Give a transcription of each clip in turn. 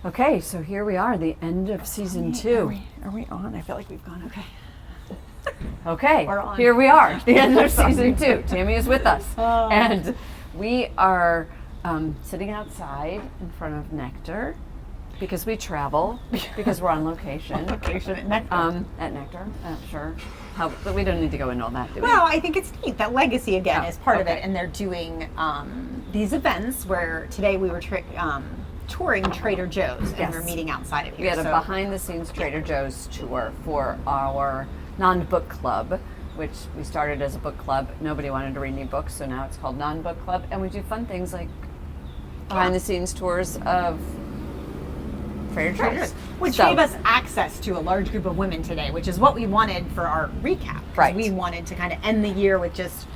Okay, so here we are, the end of season 2. Are we on? I feel like we've gone. Okay. Okay, We're on. here we are, the end of season 2. Tammy is with us. And we are sitting outside in front of Nectar because we travel, because we're on location. Location at Nectar. At Nectar, sure. But we don't need to go into all that, do we? Well, I think it's neat that Legacy again Oh, is part of okay. it, and they're doing these events where today we were touring Trader Joe's, and Yes. we're meeting outside of here. We had a so- behind-the-scenes Trader Joe's tour for our non-book club, which we started as a book club. Nobody wanted to read any books, so now it's called non-book club. And we do fun things like behind-the-scenes tours of Trader Joe's. Which So- gave us access to a large group of women today, which is what we wanted for our recap. 'Cause Right. We wanted to kind of end the year with just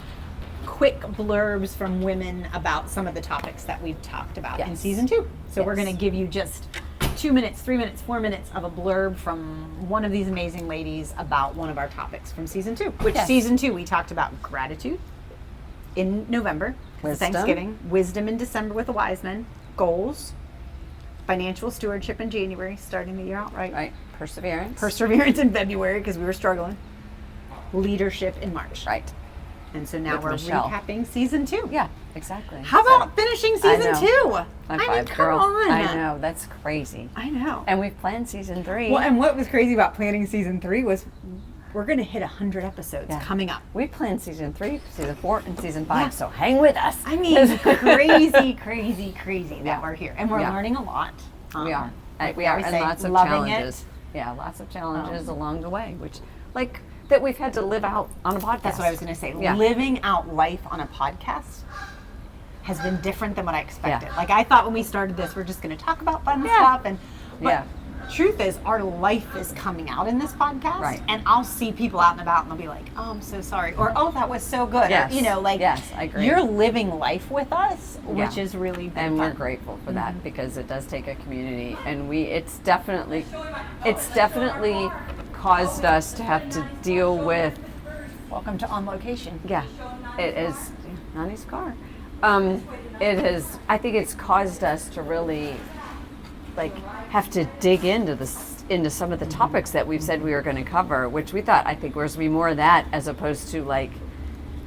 quick blurbs from women about some of the topics that we've talked about in Yes. season 2. So we're Yes. going to give you just 2 minutes, 3 minutes, 4 minutes of a blurb from one of these amazing ladies about one of our topics from season 2. Which Yes. season 2 we talked about gratitude in November, Wisdom. Thanksgiving, wisdom in December with the wise men, goals, financial stewardship in January, starting the year out right. Right, perseverance. Perseverance in February because we were struggling. Leadership in March. Right. And so now With we're Michelle. recapping season 2. Yeah, exactly. How So, about finishing I season know. 2? high I mean, five, come girl. on. I know, that's crazy. I know. And we've planned season 3. Well, and what was crazy about planning season 3 was we're going to hit 100 episodes Yeah. coming up. We planned season 3, season 4, and season 5, Yeah. so hang with us. I mean, crazy, crazy that Yeah. we're here. And we're Yeah. learning a lot. We are. like We are, always and say, lots of loving challenges. Yeah, lots of challenges along the way, which, like, that we've had to live out on a podcast. That's what I was going to say. Yeah. Living out life on a podcast has been different than what I expected. Yeah. Like I thought when we started this, we're just going to talk about fun Yeah. stuff, but Yeah. truth is, our life is coming out in this podcast, Right. and I'll see people out and about, and they'll be like, "Oh, I'm so sorry," or "Oh, that was so good," Yes. or, you know, like Yes, I agree. you're living life with us, which Yeah. is really been And we're fun. grateful for that because it does take a community, and it's definitely caused us to have to deal with. Welcome to On Location. Yeah, it is Nani's car. It is. I think it's caused us to really, like, have to dig into some of the topics that we've said we were going to cover, which we thought, I think, was to be more of that as opposed to like,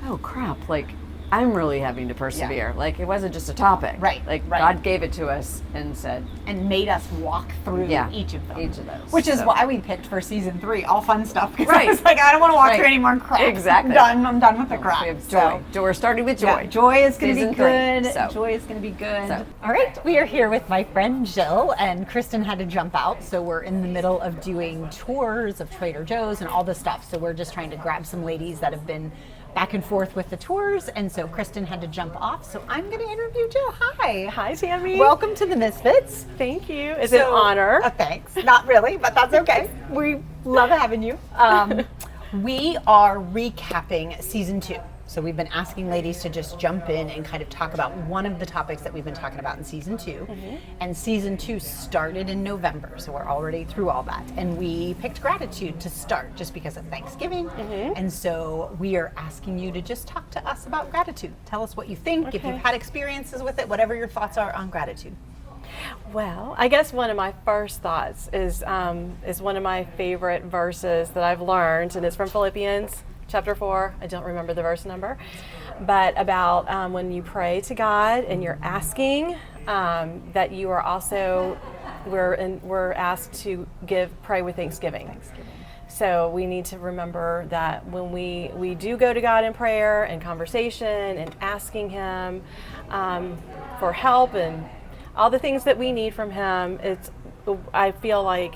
oh crap, like I'm really having to persevere. Like it wasn't just a topic, Right, Like right. God gave it to us and said, And made us walk through Yeah, each of them. each of those, Which is so. why we picked for season 3, all fun stuff. Because Right. I was like, I don't want to walk Right. through any more crap. Exactly. I'm done with the crap. we have joy. We're starting with joy. Yeah, joy is going to be Season 3, good. so. Joy is going to be good. So. All right, we are here with my friend Jill, and Kristen had to jump out, so we're in the middle of doing tours of Trader Joe's and all this stuff. So we're just trying to grab some ladies that have been back and forth with the tours, and so Kristen had to jump off. So I'm going to interview Jill. Hi. Hi, Tammy. Welcome to the Misfits. Thank you. It's an honor. Thanks. Not really, but that's okay. We love having you. We are recapping season 2. So we've been asking ladies to just jump in and kind of talk about one of the topics that we've been talking about in season 2. And season 2 started in November, so we're already through all that. And we picked gratitude to start just because of Thanksgiving. And so we are asking you to just talk to us about gratitude. Tell us what you think, if Okay. you've had experiences with it, whatever your thoughts are on gratitude. Well, I guess one of my first thoughts is one of my favorite verses that I've learned, and it's from Philippians chapter 4. I don't remember the verse number, but about when you pray to God and you're asking that you are also we're asked to pray with thanksgiving. So we need to remember that when we do go to God in prayer and conversation and asking Him for help and all the things that we need from Him, I feel like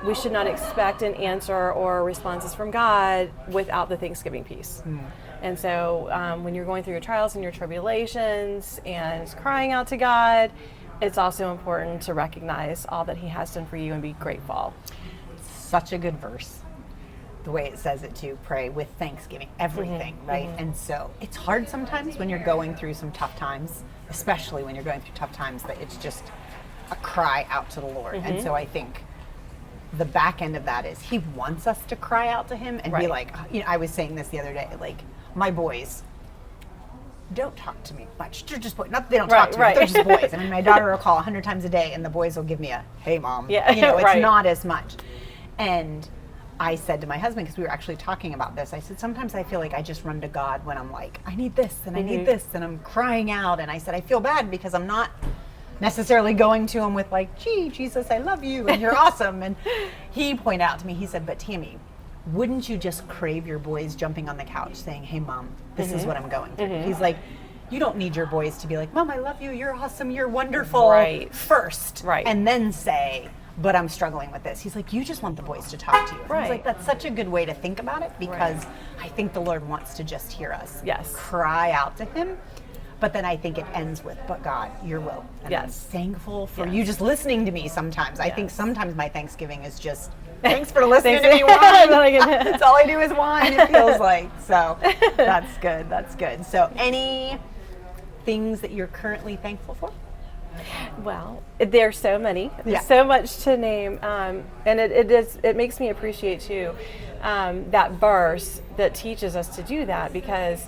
we should not expect an answer or responses from God without the Thanksgiving piece. And so when you're going through your trials and your tribulations and crying out to God, it's also important to recognize all that He has done for you and be grateful. Such a good verse, the way it says it too, pray with thanksgiving, everything, right? And so it's hard sometimes when you're going through some tough times, especially when you're going through tough times, that it's just a cry out to the Lord. And so I think the back end of that is He wants us to cry out to Him and be Right. like, you know, I was saying this the other day, like my boys don't talk to me much. They're just boys. Not that they don't Right, talk to me, right. they're just boys. I mean, my daughter will call 100 times a day, and the boys will give me a, hey, Mom. Yeah, You know, it's right. not as much. And I said to my husband, because we were actually talking about this, I said, sometimes I feel like I just run to God when I'm like, I need this, and I need this, and I'm crying out. And I said, I feel bad because I'm not necessarily going to him with like, gee, Jesus, I love you, and you're awesome. And he pointed out to me, he said, but Tammy, wouldn't you just crave your boys jumping on the couch saying, hey, Mom, this is what I'm going through? He's like, you don't need your boys to be like, Mom, I love you, you're awesome, you're wonderful, Right. first, Right. and then say, but I'm struggling with this. He's like, you just want the boys to talk to you. And I was Right. like, that's such a good way to think about it, because I think the Lord wants to just hear us Yes. cry out to him. But then I think it ends with, but God, your will. And I'm Yes. thankful for Yes. you just listening to me sometimes. I think Yes. sometimes my Thanksgiving is just, thanks for listening to me Thanks. whine. That's all I do is whine, it feels like. So that's good, that's good. So any things that you're currently thankful for? Well, there's so many. There's Yeah. so much to name, and it makes me appreciate too that verse that teaches us to do that, because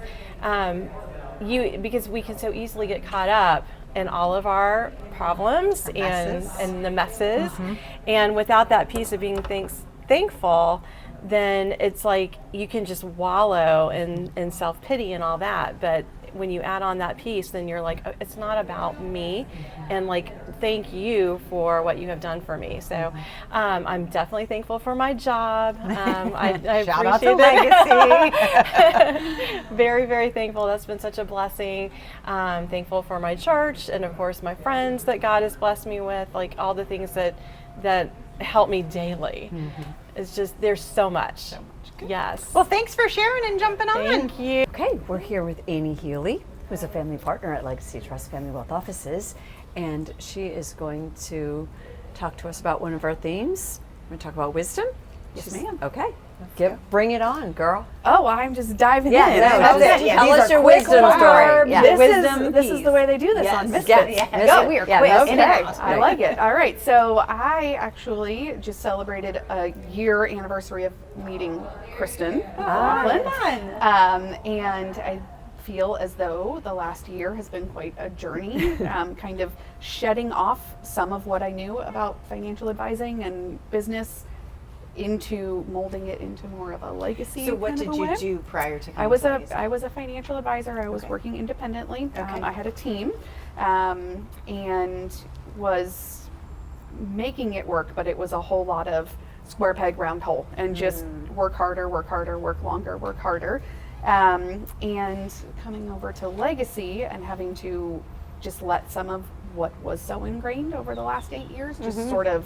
because we can so easily get caught up in all of our problems messes. and the messes, and without that piece of being thankful, then it's like you can just wallow in self-pity and all that. But when you add on that piece, then you're like, oh, it's not about me, and like, thank you for what you have done for me. So I'm definitely thankful for my job. I Shout out to appreciate Legacy. very, very thankful. That's been such a blessing. Thankful for my church, and of course my friends that God has blessed me with, like all the things that help me daily. It's just, there's so much. Yes. Well, thanks for sharing and jumping on. Thank you. Okay, we're here with Amy Healy, who's a family partner at Legacy Trust Family Wealth Offices, and she is going to talk to us about one of our themes. We're going to talk about wisdom. Yes, ma'am. Okay, bring it on, girl. Oh, I'm just diving in. No, that's just it. Yeah, tell these us are your quick wisdom ones. story. Yeah. This is the way they do this Yes. on Misfits. Yeah. We are Yeah, quick. okay. In and out. I like it. All right. So I actually just celebrated a year anniversary of meeting Kristen Laughlin. And I feel as though the last year has been quite a journey, kind of shedding off some of what I knew about financial advising and business into molding it into more of a legacy. So what kind of did a you way. do prior to I was coming to I was a financial advisor. I was Okay. working independently. Okay. I had a team, and was making it work, but it was a whole lot of square peg round hole, and just work harder, work longer, work harder. And coming over to Legacy and having to just let some of what was so ingrained over the last 8 years just sort of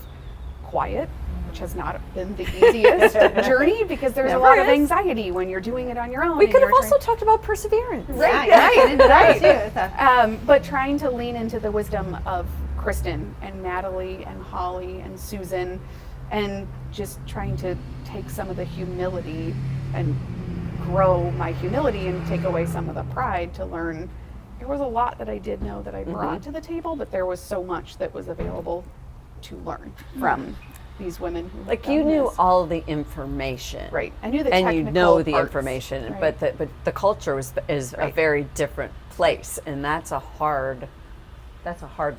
quiet, which has not been the easiest journey, because there's a lot of anxiety when you're doing it on your own. We and could have you're also talked about perseverance. Right, right, into that too. but trying to lean into the wisdom of Kristen and Natalie and Holly and Susan, and just trying to take some of the humility and grow my humility and take away some of the pride, to learn there was a lot that I did know that I brought to the table, but there was so much that was available to learn from these women who Like, had you done knew this. all the information. Right. I knew the and you technical know the parts, information, right. but the culture is a Right. very different place, and that's a hard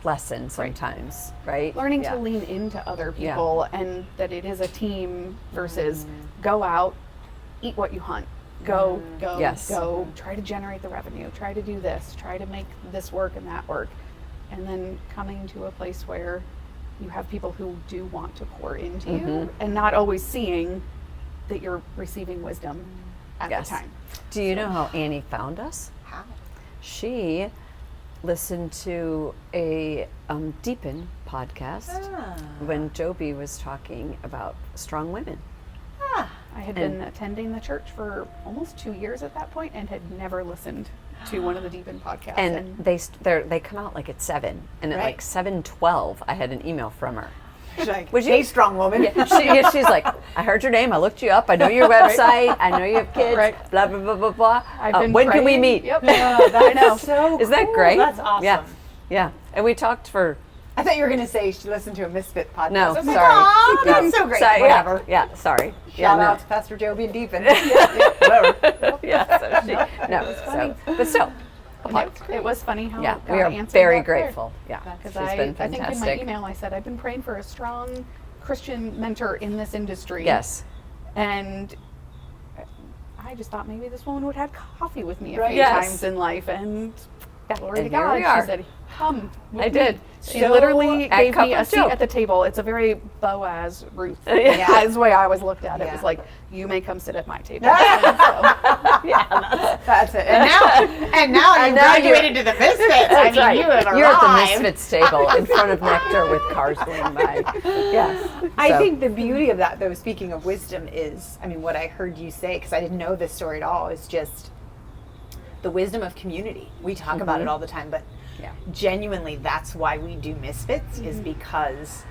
lesson sometimes, right? Learning Yeah. to lean into other people, and that it is a team versus go out, eat what you hunt. Go, Yes. go, try to generate the revenue, try to do this, try to make this work and that work. And then coming to a place where you have people who do want to pour into you, and not always seeing that you're receiving wisdom at Yes. the time. Do you know how Annie found us? How? She listened to a Deepen podcast when Joby was talking about strong women. I had been attending the church for almost 2 years at that point, and had never listened to one of the Deepen podcasts. And they come out like at 7, and at Right. like 7:12, I had an email from her. She's like, Would you- hey, strong woman. She's like, I heard your name, I looked you up, I know your website, I know you have kids, Right. blah blah blah blah blah. I've been When can we praying. meet? Yep. I know. So Is that cool. great? That's awesome. Yeah, yeah. And we talked for I thought you were going to say she listened to a Misfit podcast. no, I was sorry. like, "Aw, No, that's so great. sorry, Whatever. Yeah, sorry. Shout yeah, out to Pastor Joby and Deepen. Whatever. no. Yeah, so she, no. So, but still, It was funny how Yeah, God we are answered very that prayer. grateful. Yeah, Because she's been I think in my fantastic. email I said I've been praying for a strong Christian mentor in this industry. Yes. And I just thought maybe this woman would have coffee with me a Right. few Yes. times in life, and glory And to here God, we are. she said, "Come." with I me." did. She So, literally at gave Cup me a of seat Joe. at the table. It's a very Boaz Ruth. Yeah. That's the way I always looked at it. It Yeah. was like, you may come sit at my table. That's it. And now you now you're- graduated to the Misfits. I mean, right. you have You're at the arrived. Misfits table in front of Nectar with cars going by. Yes. I So- think the beauty of that, though, speaking of wisdom, is, I mean, what I heard you say, because I didn't know this story at all, is just the wisdom of community. We talk about it all the time, but Yeah. genuinely, that's why we do Misfits, is because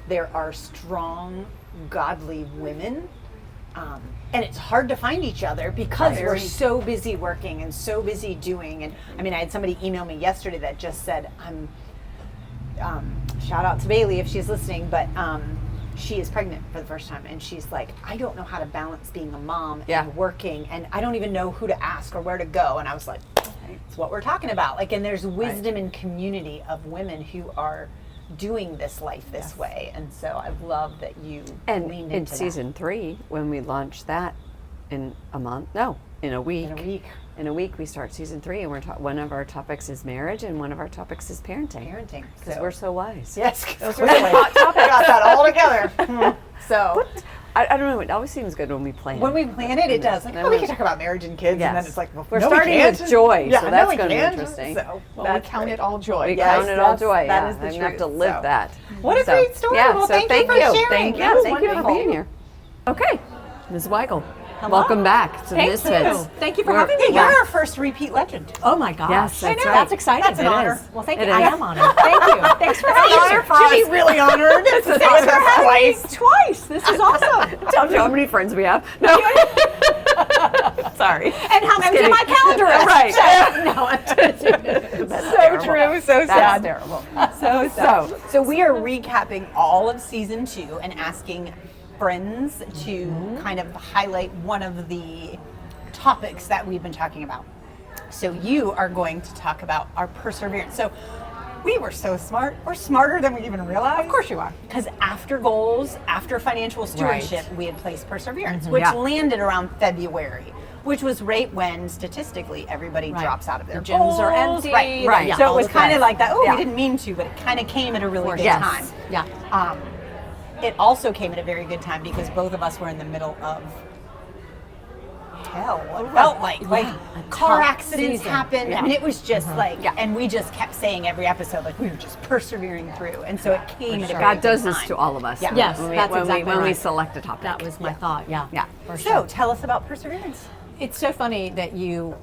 there are strong, godly women. And it's hard to find each other because we're so busy working and so busy doing. And I mean, I had somebody email me yesterday that just said, shout out to Bailey if she's listening, but she is pregnant for the first time. And she's like, I don't know how to balance being a mom Yeah. and working. And I don't even know who to ask or where to go. And I was like, it's what we're talking about. Like, and there's wisdom and community of women who are doing this life this way. And so I love that you And leaned in into that. season 3, when we launch that in a week. In a week. In a week, we start season 3, and one of our topics is marriage, and one of our topics is parenting. Parenting. Because So- we're so wise. Yes, those were the hot topics. Got that all together. So I don't know. It always seems good when we plan. when we plan it, it does. Like, And oh, we then- can talk about marriage and kids, and then Yes. it's like, well, We're no, we starting can't. with joy, Yeah, so no, that's we going to be can't. interesting. So, Well, we that's count great. it all joy. We Yes, count it all that's- joy. that Yeah, is the I'm gonna have to truth, live so. that. What a So, great story. Yeah, Well, so thank you thank for you. sharing. Thank That you. was Thank you for wonderful. being here. Okay, Ms. Weigel, welcome back to Thank Misfits. you. Thank you for We're- having me. Hey, yeah. you're our first repeat legend. Oh my gosh. Yes, I that's know. right. That's exciting. That's an It honor. is. Well, thank It you. I is. am honored. Thank you. Thanks for having me. She's really honored. Thanks for having me twice. This is awesome. Tell me how many friends we have. No. Sorry. And how many my calendar is. Right. No, I'm kidding. So true, so That's sad. terrible. So we are recapping all of season 2 and asking friends to kind of highlight one of the topics that we've been talking about. So you are going to talk about our perseverance. So we were so smart. We're smarter than we even realized. Of course you are. Because after goals, after financial stewardship, we had placed perseverance, which Yeah. landed around February, which was right when statistically everybody Right. drops out of their The gyms are goals. empty, Right, right. yeah, So it all was the kind of things. like that. Oh, Yeah. we didn't mean to, but it kind of came at a really good Yes. time. Yeah. It also came at a very good time because both of us were in the middle of hell. It felt like a car tough accidents season. happened. Yeah. I mean, it was just like, and we just kept saying every episode, like we were just persevering through, and so it came at a very God good does this time. to all of us. Yeah. Yes, when we, that's when exactly when we right. select a topic. That was my thought. Yeah. Yeah. For So sure. tell us about perseverance. It's so funny that you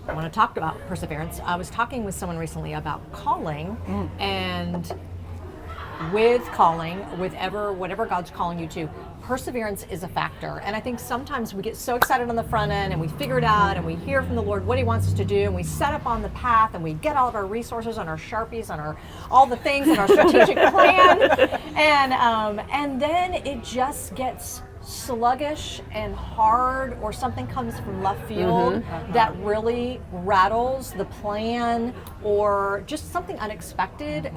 want to talk about perseverance. I was talking with someone recently about calling, and with calling, whatever God's calling you to, perseverance is a factor. And I think sometimes we get so excited on the front end and we figure it out and we hear from the Lord what He wants us to do, and we set up on the path and we get all of our resources on our Sharpies, on all the things in our strategic plan, and then it just gets sluggish and hard, or something comes from left field that really rattles the plan, or just something unexpected.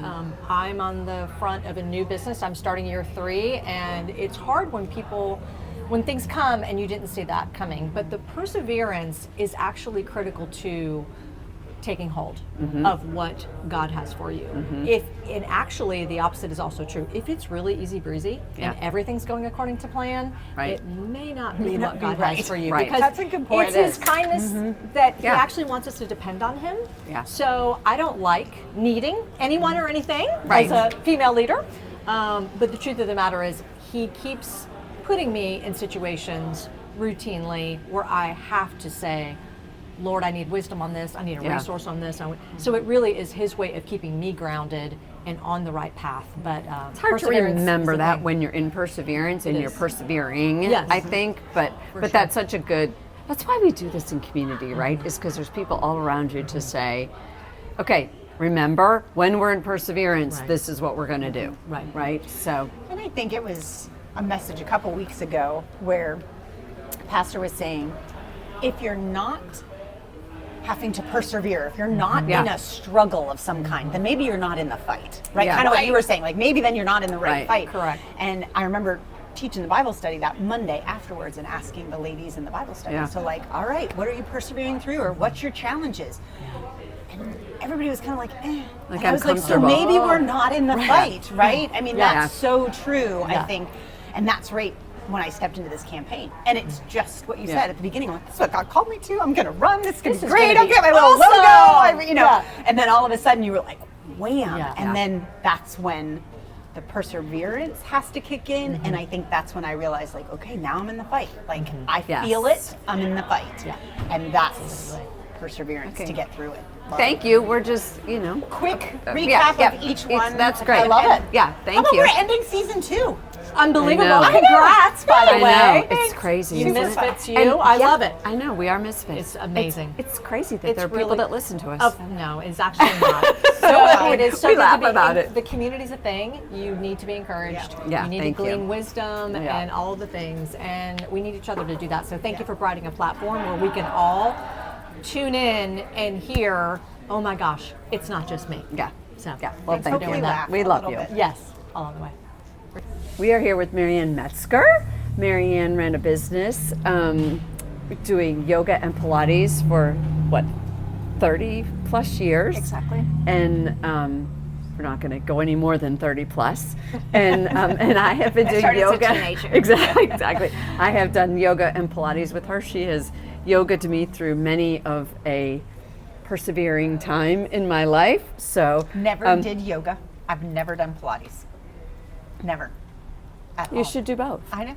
I'm on the front of a new business. I'm starting year 3, and it's hard when things come and you didn't see that coming. But the perseverance is actually critical to taking hold of what God has for you. And actually the opposite is also true. If it's really easy breezy and everything's going according to plan, Right. it may not be what God has for you. Right. Because That's a good point. it's It His is. kindness that He Yeah. actually wants us to depend on Him. Yeah. So I don't like needing anyone or anything Right. as a female leader. But the truth of the matter is He keeps putting me in situations routinely where I have to say, Lord, I need wisdom on this. I need a Yeah. resource on this. So it really is His way of keeping me grounded and on the right path. But It's hard to perseverance remember is the that thing. when you're in perseverance and It you're is. persevering. Yes. I think, but sure. that's such a good. That's why we do this in community, right? Is because there's people all around you to say, okay, remember when we're in perseverance, Right. this is what we're going to do. Right. Right. So And I think it was a message a couple weeks ago where Pastor was saying, if you're not having to persevere, if you're not Yeah. in a struggle of some kind, then maybe you're not in the fight, right? Yeah. Kind of what you were saying, like maybe then you're not in the right Right. fight. Correct. And I remember teaching the Bible study that Monday afterwards and asking the ladies in the Bible study, Yeah. so like, all right, what are you persevering through, or what's your challenges? And everybody was kind of like, eh. Like And I was like, so uncomfortable. maybe we're not in the fight, right? I mean, Yeah. that's so true, Yeah. I think. And that's right when I stepped into this campaign. And it's just what you Yeah. said at the beginning. I'm like, this is what God called me to. I'm going to run. This is going to be is great. gonna I'll be get my little awesome. logo. Yeah. And then all of a sudden you were like, wham. Yeah. And Yeah. then that's when the perseverance has to kick in. And I think that's when I realized, like, okay, now I'm in the fight. Like, I Yes. feel it. I'm in the fight. Yeah. And that's perseverance to get through it. Thank you. We're just, Quick yeah, recap yeah. of each It's- one. that's great. I love it. Yeah, How thank about you. we're ending season 2? Unbelievable. I know. Congrats, by the I way. know. It's crazy. You isn't it? misfits, you. And I yeah, love it. I know. We are misfits. It's amazing. It's crazy that It's there are really- people that listen to us. Oh, no, it's actually not. So it is so We good laugh to be, about it. The community's a thing. You need to be encouraged. Yeah, you need thank to glean you. wisdom Yeah. and all of the things. And we need each other to do that. So thank you for providing a platform where we can all tune in and hear, oh my gosh, it's not just me. Yeah. So Yeah. Well, thanks for thank doing you. that. We a love little you. bit. Yes, along the way. We are here with Marianne Metzger. Marianne ran a business doing yoga and Pilates for 30 plus years. Exactly. And we're not going to go any more than 30 plus. And I have been doing started as a yoga. teenager. Exactly. I have done yoga and Pilates with her. She has yogaed me through many of a persevering time in my life. So Never did yoga. I've never done Pilates. Never. At all. you should do both. I know.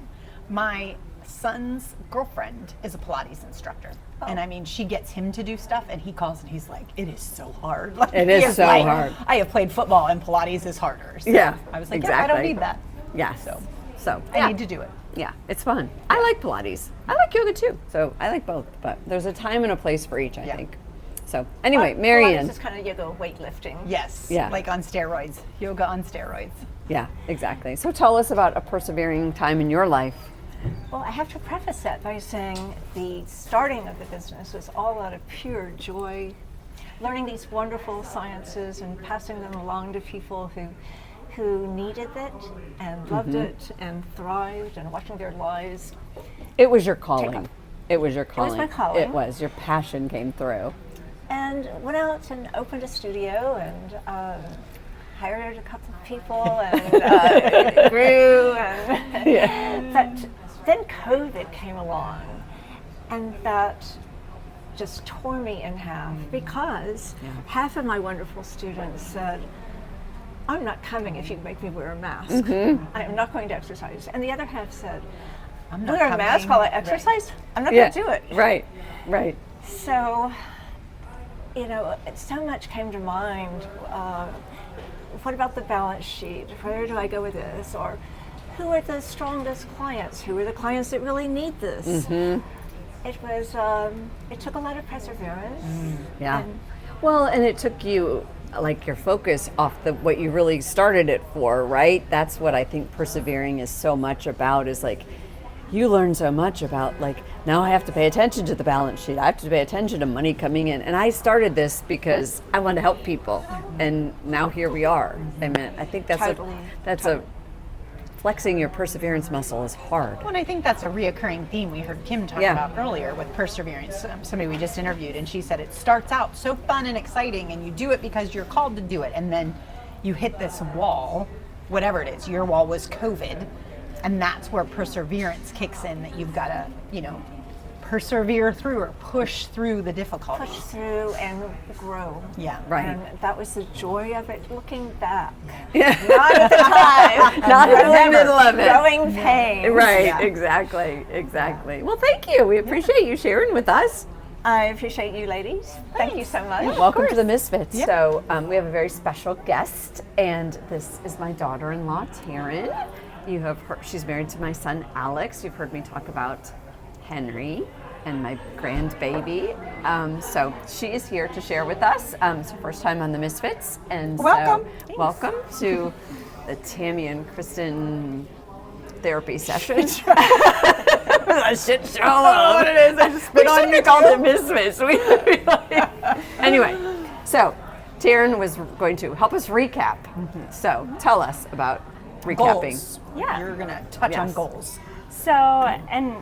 My son's girlfriend is a Pilates instructor. And I mean, she gets him to do stuff and he calls and he's like, it is so hard. Like, It is he so like, hard. I have played football and Pilates is harder. So Yeah, I was like, yeah, I don't exactly. need that. Yeah. So I yeah. need to do it. Yeah, it's fun. I like Pilates. I like yoga too. So I like both, but there's a time and a place for each, I Yeah. think. So anyway, Marianne. Pilates is kind of yoga weightlifting. Yes. Yeah. Like on steroids. Yoga on steroids. Yeah, exactly. So tell us about a persevering time in your life. Well, I have to preface that by saying the starting of the business was all out of pure joy, learning these wonderful sciences and passing them along to people who needed it and loved it and thrived and watching their lives. It was your calling. off. It was your calling. my calling. It was. Your passion came through. And went out and opened a studio and hired a couple of people and it grew. And But then COVID came along and that just tore me in half because half of my wonderful students said, I'm not coming if you make me wear a mask. I am not going to exercise. And the other half said, I'm not wear a mask coming. while I Right. exercise? I'm not Yeah. going to do it. Right. Right. So, so much came to mind. What about the balance sheet? Where do I go with this? Or who are the strongest clients? Who are the clients that really need this? It was, it took a lot of perseverance. Yeah. And Well, and it took you like your focus off what you really started it for, right? That's what I think persevering is so much about, is like you learn so much about, like, now I have to pay attention to the balance sheet. I have to pay attention to money coming in. And I started this because I want to help people. And now here we are. I mean, I think that's Totally. flexing your perseverance muscle is hard. Well, and I think that's a reoccurring theme we heard Kim talk Yeah. about earlier with perseverance. Somebody we just interviewed, and she said it starts out so fun and exciting, and you do it because you're called to do it, and then you hit this wall, whatever it is. Your wall was COVID, and that's where perseverance kicks in. That you've got to, persevere through or push through the difficulties. push through and grow. Yeah. Right. And that was the joy of it looking back. Yeah. Not at the time. Not in the Growing- middle of it. Growing pains. Right, Yeah. exactly. Well, thank you. We appreciate you sharing with us. I appreciate you ladies. Thank you so much. Welcome to the Misfits. So we have a very special guest, and this is my daughter-in-law, Taryn. You have heard, she's married to my son, Alex. You've heard me talk about Henry and my grandbaby. So she is here to share with us. It's her first time on the Misfits, and Welcome. So welcome to the Tammy and Kristen therapy session. It a shit show. Oh, what it is. I just spit on you. Called it Misfits. Anyway, so Taryn was going to help us recap. So tell us about recapping. Goals. Yeah. You're going to touch on Yes. goals. So, and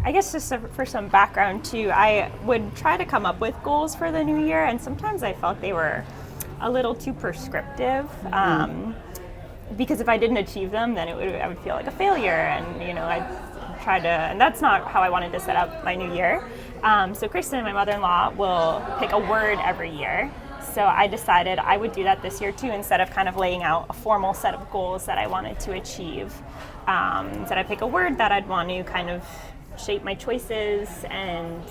I guess just for some background too, I would try to come up with goals for the new year, and sometimes I felt they were a little too prescriptive. Because if I didn't achieve them, then I would feel like a failure, and I'd try to, and that's not how I wanted to set up my new year. So Kristen, my mother-in-law, will pick a word every year. So I decided I would do that this year too, instead of kind of laying out a formal set of goals that I wanted to achieve. Instead I pick a word that I'd want to kind of shape my choices and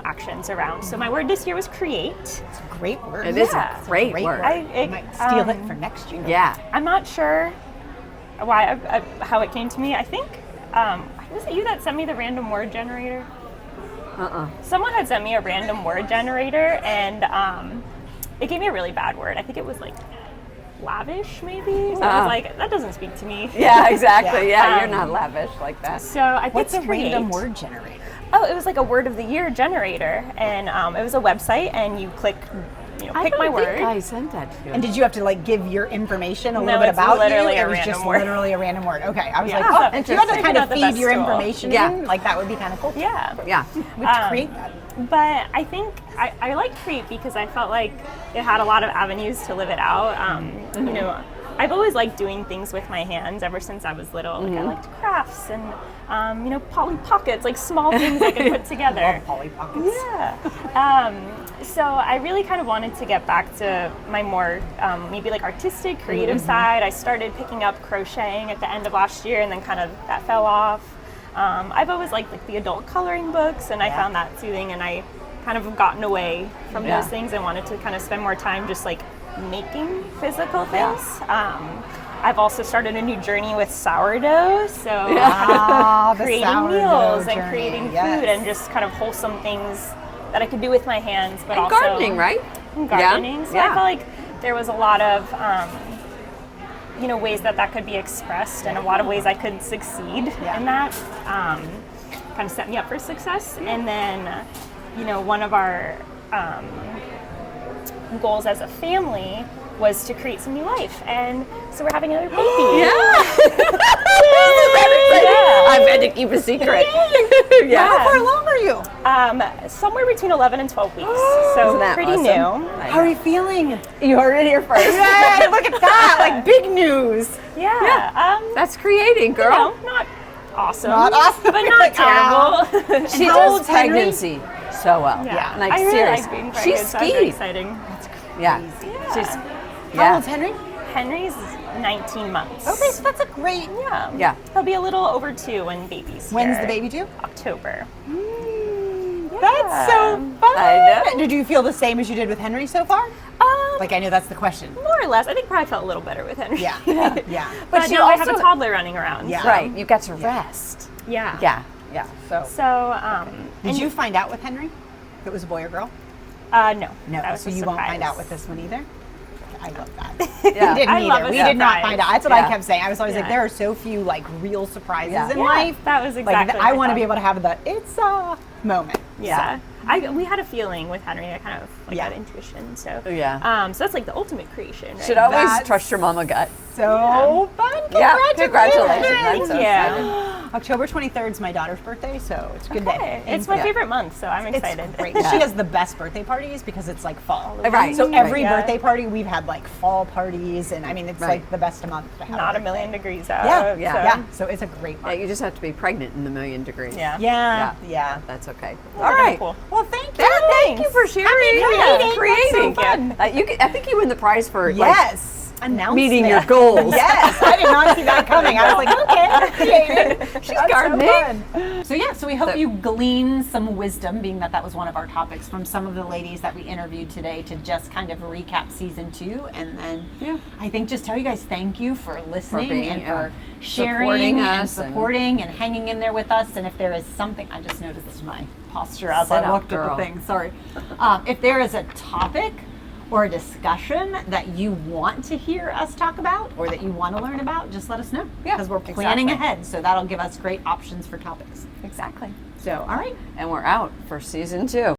actions around. So my word this year was create. It's a great word. It is Yeah. a great Great word. word. You might steal it for next year. Yeah. I'm not sure why how it came to me. I think was it you that sent me the random word generator? Someone had sent me a random word generator, and it gave me a really bad word. I think it was like lavish, maybe. So I was like, that doesn't speak to me. Yeah, exactly. Yeah, Yeah. you're not lavish like that. So I picked What's a create. random word generator? Oh, it was like a word of the year generator, and it was a website, and you click, pick my word. I sent that to you. And did you have to like give your information a No, little bit it's about literally you? a It was random just word. literally a random word. Okay, I was Yeah. like, Oh, you had to interesting. kind of Not the feed best your tool. information Yeah. in. Like that would be kind of cool. Yeah. Yeah. We create that. But I think I like create because I felt like it had a lot of avenues to live it out. I've always liked doing things with my hands ever since I was little. Like I liked crafts and Polly Pockets, like small things I could put together. Love Polly Pockets. Yeah. So I really kind of wanted to get back to my more maybe like artistic, creative side. I started picking up crocheting at the end of last year, and then kind of that fell off. I've always liked like the adult coloring books, and I found that soothing, and I kind of have gotten away from Yeah. those things and wanted to kind of spend more time just like making physical things. I've also started a new journey with sourdough, so Ah, the creating sourdough meals and journey, creating yes. food and just kind of wholesome things that I could do with my hands, but And also gardening, right? and gardening. So Yeah. I felt like there was a lot of ways that could be expressed, and a lot of ways I could succeed in that. Kind of set me up for success. And then, one of our goals as a family was to create some new life, and so we're having another baby. I've had to keep a secret. How far along are you? Somewhere between 11 and 12 weeks, so Isn't that pretty awesome? new. How are you feeling? You heard it here first. Yay, look at that! Like big news. Yeah. That's creating, girl. Not awesome. Not awesome. But not Like, terrible. She how does old's Henry? pregnancy so well. Yeah. Like I really serious. like being She pregnant, so it's very skied. exciting. Yeah. She's How yeah. old's Henry? Henry's 19 months. Okay, so that's a great. Yeah. Yeah. He'll be a little over 2 when baby's When's here. the baby due? October. That's so fun. I know. Did you feel the same as you did with Henry so far? Like I know that's the question. More or less. I think probably felt a little better with Henry. Yeah. Yeah. But you no, I have a also- toddler running around. Yeah. so- Right. You got to rest. Yeah. Yeah. Yeah. So So, Did you find out with Henry if it was a boy or girl? no. No. That was So a you won't find surprise. out with this one either? I love that. yeah. We didn't I love either. a We did not surprise. find out. That's what Yeah. I kept saying. I was always like, Yeah. there are so few like real surprises Yeah. in Yeah, life. that was Like exactly I what want to thought. be able to have the it's a moment. Yeah. We had a feeling with Henry. I kind of like that intuition. So Yeah. So that's like the ultimate creation. Right? Should always That's- trust your mama gut. So fun. Yeah. Congratulations. Congratulations. That's so Yeah. October 23rd is my daughter's birthday, so it's a good day. Okay. It's my favorite month, so I'm excited. It's great. She has the best birthday parties because it's like fall. Right. So every Yeah. birthday party we've had like fall parties, and I mean it's Right. like the best month to have. Not a a million degrees out. Yeah, Yeah. So. yeah. So it's a great Yeah, month. you just have to be pregnant in the 1,000,000 degrees. Yeah. Yeah. That's okay. Well, All very right. cool. Well, thank you. Thank you for sharing. Happy creating. Creating. That's so fun. I think you win the prize for Yes. Announcement. meeting your goals. Yes, I did not see that coming. I was like, okay, I'm creating. She's gardening. So we hope you glean some wisdom, being that was one of our topics, from some of the ladies that we interviewed today to just kind of recap season 2, and then I think just tell you guys thank you for listening being- and yeah. for sharing Supporting and us and- supporting and hanging in there with us. And if there is something, I just noticed my posture as Sit I up, looked at girl. the thing. Sorry. If there is a topic or a discussion that you want to hear us talk about or that you want to learn about, just let us know. Yeah, Because we're planning exactly. ahead. So that'll give us great options for topics. Exactly. So, all right. And we're out for season 2.